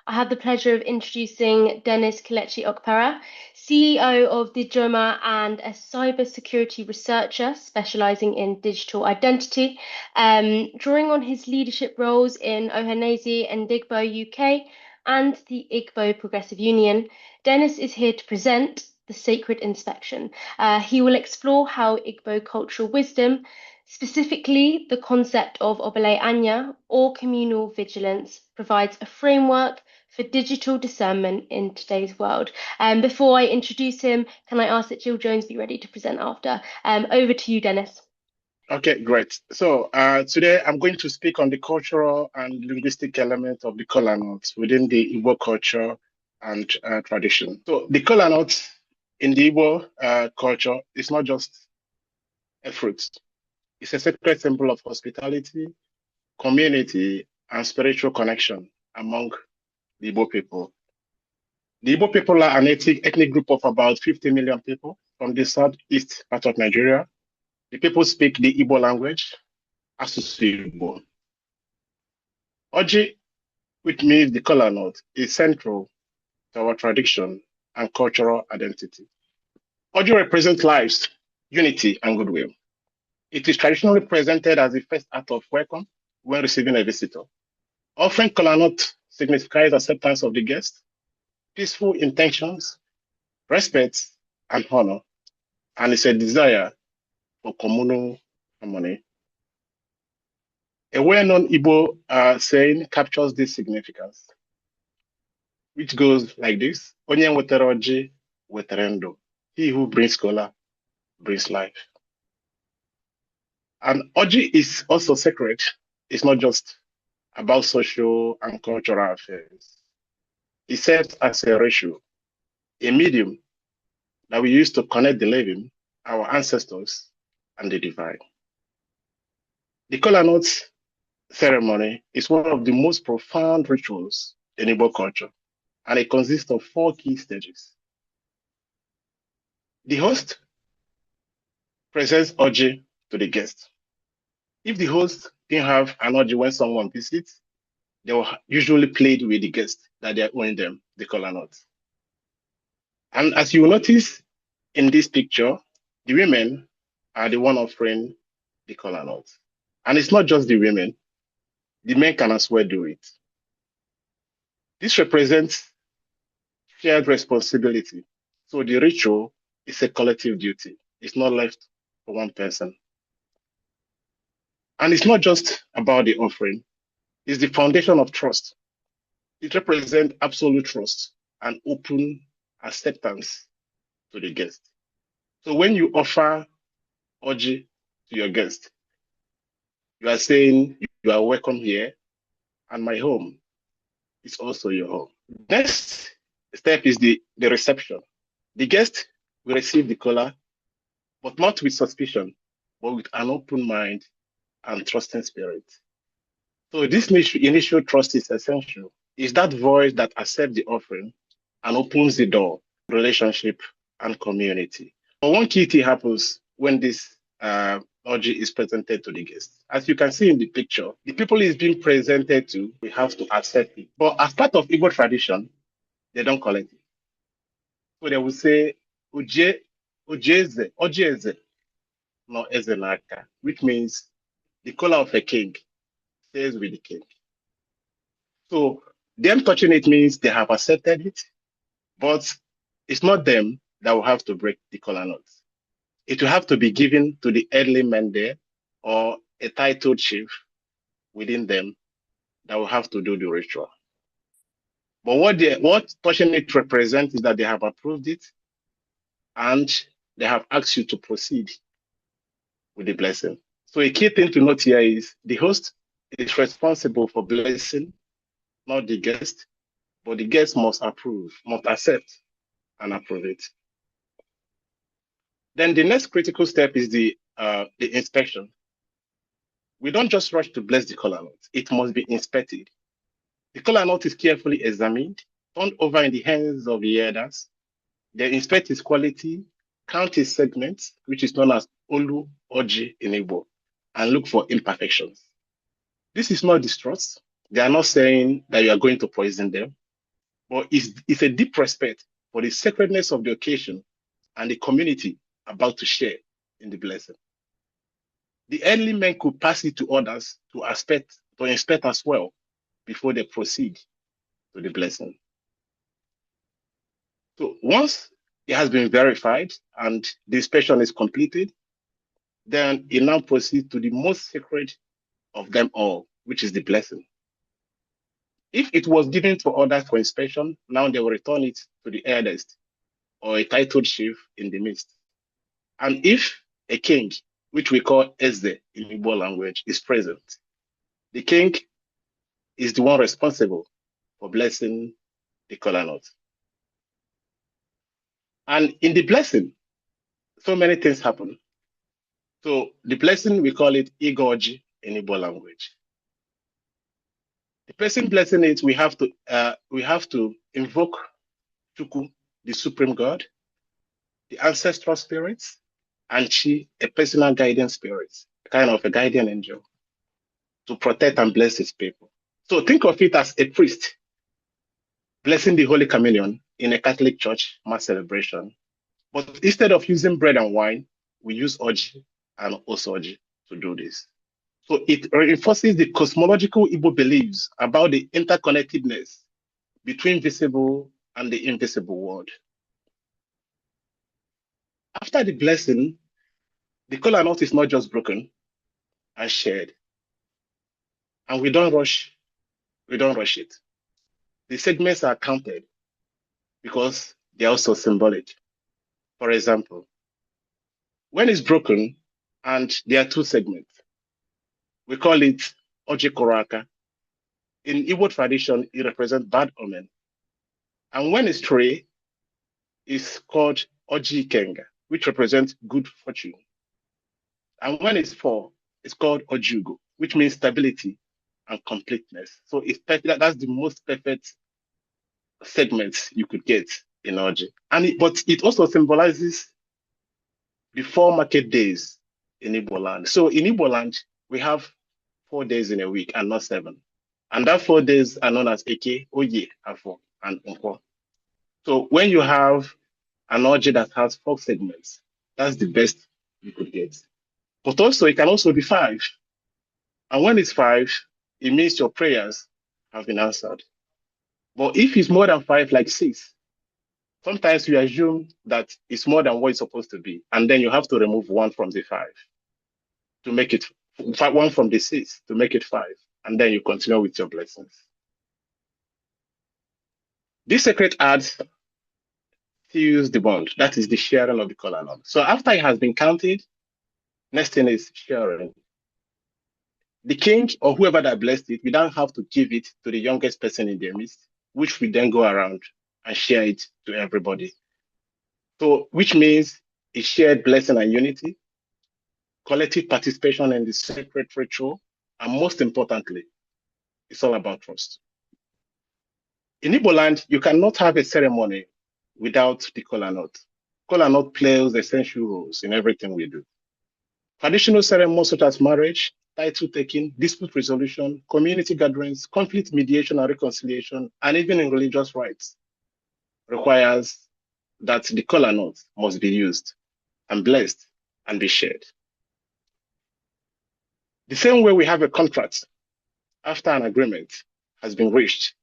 I have the pleasure of introducing Dennis Kelechi Okpara, CEO of Dijioma and a cybersecurity researcher specializing in digital identity. Drawing on his leadership roles in Ohanese and Igbo UK and the Igbo Progressive Union, Dennis is here to present the Sacred Inspection. He will explore how Igbo cultural wisdom, specifically, the concept of obele anya or communal vigilance, provides a framework for digital discernment in today's world. Before I introduce him, can I ask that Jill Jones be ready to present after? Over to you, Dennis. Okay, great. So today I'm going to speak on the cultural and linguistic element of the kola nut within the Igbo culture and tradition. So the kola nut in the Igbo culture is not just a fruit. It's a sacred symbol of hospitality, community, and spiritual connection among the Igbo people. The Igbo people are an ethnic group of about 50 million people from the southeast part of Nigeria. The people speak the Igbo language, Asusu Igbo. Oji, which means the kola nut, is central to our tradition and cultural identity. Oji represents lives, unity, and goodwill. It is traditionally presented as the first act of welcome when receiving a visitor. Offering kola nut signifies acceptance of the guest, peaceful intentions, respect, and honor, and it's a desire for communal harmony. A well-known Igbo saying captures this significance, which goes like this: Onye wetara ọjị wetara ndụ. He who brings kola brings life. And ọjị is also sacred. It's not just about social and cultural affairs. It serves as a ratio, a medium that we use to connect the living, our ancestors, and the divine. The kola nut ceremony is one of the most profound rituals in Igbo culture, and it consists of 4 key stages. The host presents ọjị to the guest. If the host didn't have an ọjị when someone visits, they will usually plead with the guest that they are owing them the kola nut. And as you will notice in this picture, the women are the one offering the kola nut. And it's not just the women, the men can as well do it. This represents shared responsibility. So the ritual is a collective duty. It's not left for one person. And it's not just about the offering. It's the foundation of trust. It represents absolute trust and open acceptance to the guest. So when you offer ọjị to your guest, you are saying you are welcome here, and my home is also your home. Next step is the reception. The guest will receive the kola, but not with suspicion, but with an open mind and trusting spirit. So this initial trust is essential. It's that voice that accepts the offering and opens the door, relationship, and community. But one key thing happens when this ọjị is presented to the guest. As you can see in the picture, the people is being presented to, we have to accept it. But as part of Igbo tradition, they don't collect it. So they will say, ọjị eze, no eze n'aka, which means the kola of a king stays with the king. So them touching it means they have accepted it, but it's not them that will have to break the kola nut. It will have to be given to the elderly men there or a titled chief within them that will have to do the ritual. But what touching it represents is that they have approved it and they have asked you to proceed with the blessing. So a key thing to note here is the host is responsible for blessing, not the guest, but the guest must approve, must accept and approve it. Then the next critical step is the inspection. We don't just rush to bless the kola nut. It must be inspected. The kola nut is carefully examined, turned over in the hands of the elders. They inspect its quality, count its segments, which is known as olu ọjị in Igbo, and look for imperfections. This is not distrust. They are not saying that you are going to poison them. but it's a deep respect for the sacredness of the occasion and the community about to share in the blessing. The early men could pass it to others to inspect as well before they proceed to the blessing. So once it has been verified and the inspection is completed, then it now proceeds to the most sacred of them all, which is the blessing. If it was given to others for inspection, now they will return it to the eldest or a titled chief in the midst. And if a king, which we call Eze in Igbo language, is present, the king is the one responsible for blessing the kola nut. And in the blessing, so many things happen. So the blessing, we call it Igoji in Igbo language. The person blessing it, we have to invoke Chuku, the supreme God, the ancestral spirits, and Chi, a personal guidance spirit, kind of a guardian angel, to protect and bless his people. So think of it as a priest blessing the Holy Communion in a Catholic church mass celebration. But instead of using bread and wine, we use Oji and Osoji to do this. So it reinforces the cosmological Igbo beliefs about the interconnectedness between visible and the invisible world. After the blessing, the kola nut is not just broken and shared. And we don't rush it. The segments are counted because they're also symbolic. For example, when it's broken and there are two segments, we call it Oji Koraka. In Igbo tradition, it represents bad omen. And when it's three, it's called Oji Kenga, which represents good fortune. And when it's four, it's called Ojugo, which means stability and completeness. So it's perfect. That's the most perfect segments you could get in Oji. But it also symbolizes the 4 market days in Igbo land. So in Igbo land, we have 4 days in a week and not 7. And that 4 days are known as Eke, Oye, Afo, and Nkwo. So when you have an Oji that has 4 segments, that's the best you could get. But also, it can also be 5. And when it's 5, it means your prayers have been answered. But if it's more than 5, like 6, sometimes you assume that it's more than what it's supposed to be. And then you have to remove 1 from the 5 to make it 1 from the 6 to make it 5. And then you continue with your blessings. This sacred act seals the bond. That is the sharing of the kola nut. So after it has been counted, next thing is sharing. The king or whoever that blessed it, we don't have to give it to the youngest person in their midst, which we then go around and share it to everybody. So, which means a shared blessing and unity, collective participation in the sacred ritual, and most importantly, it's all about trust. In Igbo land, you cannot have a ceremony without the kola nut. Kola nut plays essential roles in everything we do. Traditional ceremonies such as marriage, title taking, dispute resolution, community gatherings, conflict mediation and reconciliation, and even in religious rites requires that the kola nut must be used and blessed and be shared. The same way we have a contract after an agreement has been reached,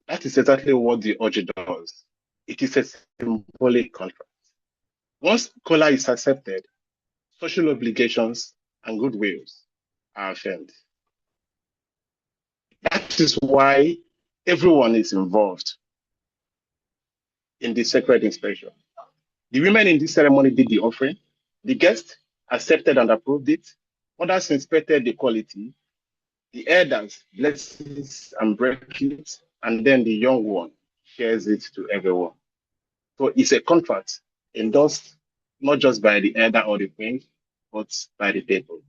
that is exactly what the Oji does. It is a symbolic contract. Once kola is accepted, social obligations and goodwills are affirmed. That is why everyone is involved in the sacred inspection. The women in this ceremony did the offering. The guests accepted and approved it. Others inspected the quality. The elders blesses and break it, and then the young one shares it to everyone. So it's a contract endorsed not just by the elder or the queen, but by the people.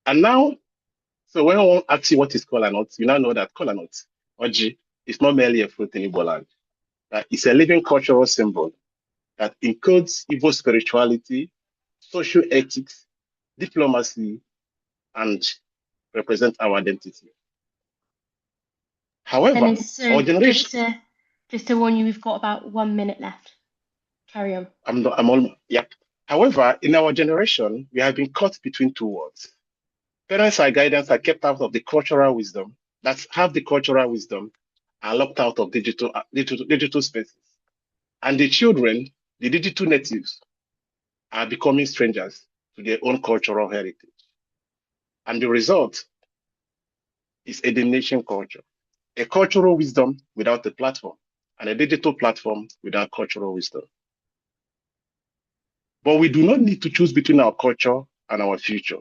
And now, so when I want to ask you what is kola nut, you now know that kola nut, Oji, is not merely a fruit in Igbo land. It's a living cultural symbol that encodes Igbo spirituality, social ethics, diplomacy, and represents our identity. However, Dennis, our so generation, just to warn you, we've got about 1 minute left. Carry on. I'm all, yeah. However, in our generation, we have been caught between two worlds. Parents and guidance are kept out of the cultural wisdom, that have the cultural wisdom, are locked out of digital spaces. And the children, the digital natives, are becoming strangers to their own cultural heritage. And the result is a damnation culture, a cultural wisdom without a platform, and a digital platform without cultural wisdom. But we do not need to choose between our culture and our future.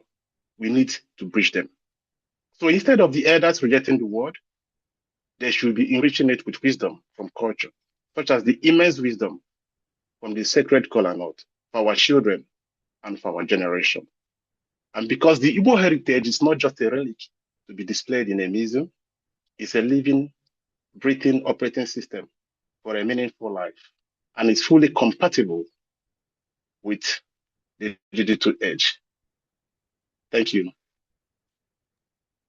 We need to bridge them. So instead of the elders rejecting the word, they should be enriching it with wisdom from culture, such as the immense wisdom from the sacred kola nut for our children and for our generation. And because the Igbo heritage is not just a relic to be displayed in a museum, it's a living, breathing operating system for a meaningful life. And it's fully compatible with the digital age. Thank you.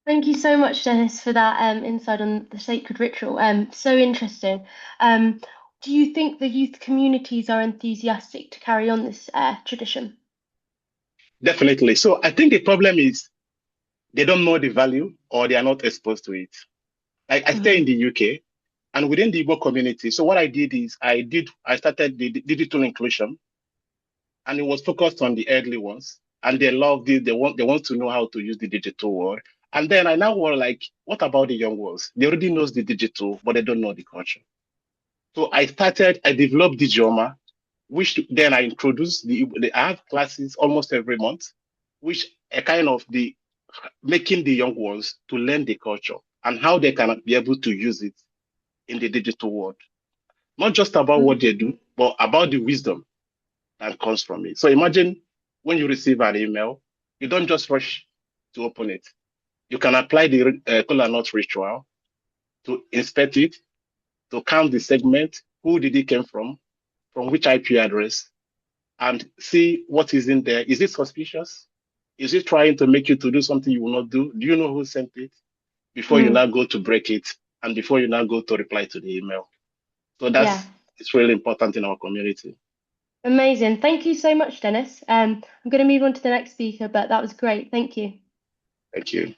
Thank you so much, Dennis, for that insight on the sacred ritual. So interesting. Um, do you think the youth communities are enthusiastic to carry on this tradition? Definitely. So I think the problem is they don't know the value or they are not exposed to it. Like I stay in Hmm. the UK and within the Igbo community. So what I did is I started the digital inclusion and it was focused on the elderly ones. And they love it. They want to know how to use the digital world. And then I now were like, what about the young ones? They already knows the digital, but they don't know the culture. So I developed Dijioma, which then I introduced I have classes almost every month, which are kind of the making the young ones to learn the culture and how they can be able to use it in the digital world. Not just about what they do, but about the wisdom that comes from it. So imagine when you receive an email, you don't just rush to open it. You can apply the kola nut ritual to inspect it, to count the segment, who did it came from which IP address, and see what is in there. Is it suspicious? Is it trying to make you to do something you will not do? Do you know who sent it? Before you Mm, now go to break it, and before you now go to reply to the email. So yeah, it's really important in our community. amazing. Thank you so much, Dennis. I'm going to move on to the next speaker, but that was great. Thank you. Thank you.